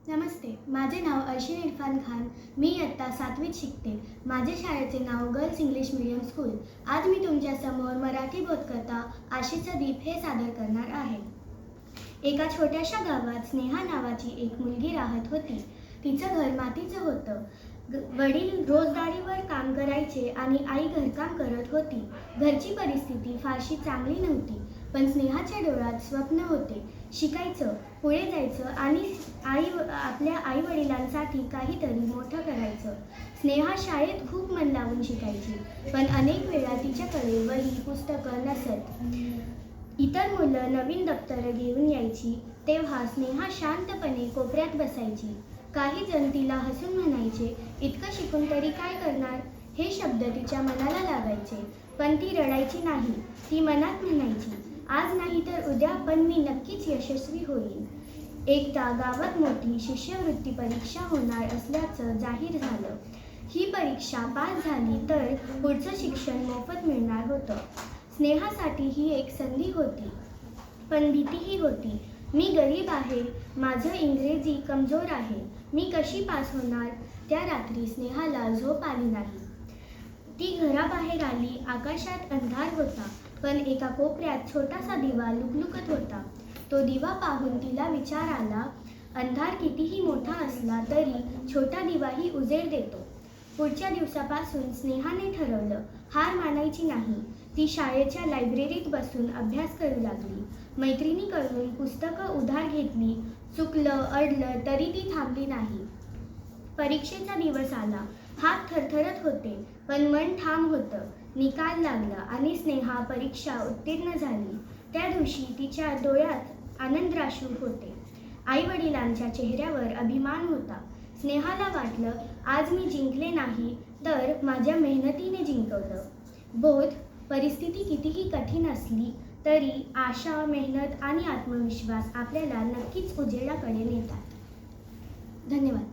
नमस्ते, माझे नाव अर्शिन इरफान खान. मी इयत्ता 7वीत शिकते. माझे शाळेचे नाव गर्ल्स इंग्लिश मीडियम स्कूल. आज मी तुमच्यासमोर मराठी बोधकथा आशेचा दीप हे सादर करणार आहे. एका छोट्याशा गावात स्नेहा नावाची एक मुलगी राहत होती. तिचं घर मातीचं होतं. वडील रोजगारीवर काम करायचे आणि आई घरकाम करत होती. घरची परिस्थिती फारशी चांगली नव्हती, पण स्नेहाच्या डोळ्यात स्वप्न होते. शिकायचं, पुढे जायचं आणि आपल्या आई वडिलांसाठी काहीतरी मोठं करायचं. स्नेहा शाळेत खूप मन लावून शिकायची, पण अनेक वेळा तिच्याकडे वही पुस्तकं नसत. इतर मुलं नवीन दप्तरं घेऊन यायची, तेव्हा स्नेहा शांतपणे कोपऱ्यात बसायची. काही जण तिला हसून म्हणायचे, इतकं शिकून तरी काय करणार? हे शब्द तिच्या मनाला लागायचे, पण ती रडायची नाही. ती मनात म्हणायची, आज नाही तर उद्या, पण मी नक्कीच यशस्वी होईन. एकदा गावात मोठी शिष्यवृत्ती परीक्षा होणार असल्याचं जाहीर झालं. ही परीक्षा पास झाली तर पुढचं शिक्षण मोफत मिळणार होतं. स्नेहासाठी ही एक संधी होती, पण भीतीही होती. मी गरीब आहे, माझं इंग्रजी कमजोर आहे, मी कशी पास होणार? त्या रात्री स्नेहाला झोप आली नाही. ती घराबाहेर आली. आकाशात अंधार होता, पण एका कोपऱ्यात छोटासा दिवा लुकलुकत होता. तो दिवा पाहून तिला विचार आला, अंधार कितीही मोठा असला तरी छोटा दिवाही उजेड देतो. पुढच्या दिवसापासून स्नेहाने ठरवलं, हार मानायची नाही. ती शाळेच्या लायब्ररीत बसून अभ्यास करू लागली. मैत्रिणीकडून पुस्तकं उधार घेतली. चुकलं अडलं तरी ती थांबली नाही. परीक्षेचा दिवस आला. हात थरथरत होते, पण मन ठाम होतं. निकाल लागला आणि स्नेहा परीक्षा उत्तीर्ण झाली. त्या दिवशी तिच्या डोळ्यात आनंदाश्रू होते. आई वडिलांच्या चेहऱ्यावर अभिमान होता. स्नेहाला वाटलं, आज मी जिंकले नाही तर माझ्या मेहनतीने जिंकवलं. बोध, परिस्थिती कितीही कठीण असली तरी आशा, मेहनत आणि आत्मविश्वास आपल्याला नक्कीच उजेडाकडे नेतात. धन्यवाद.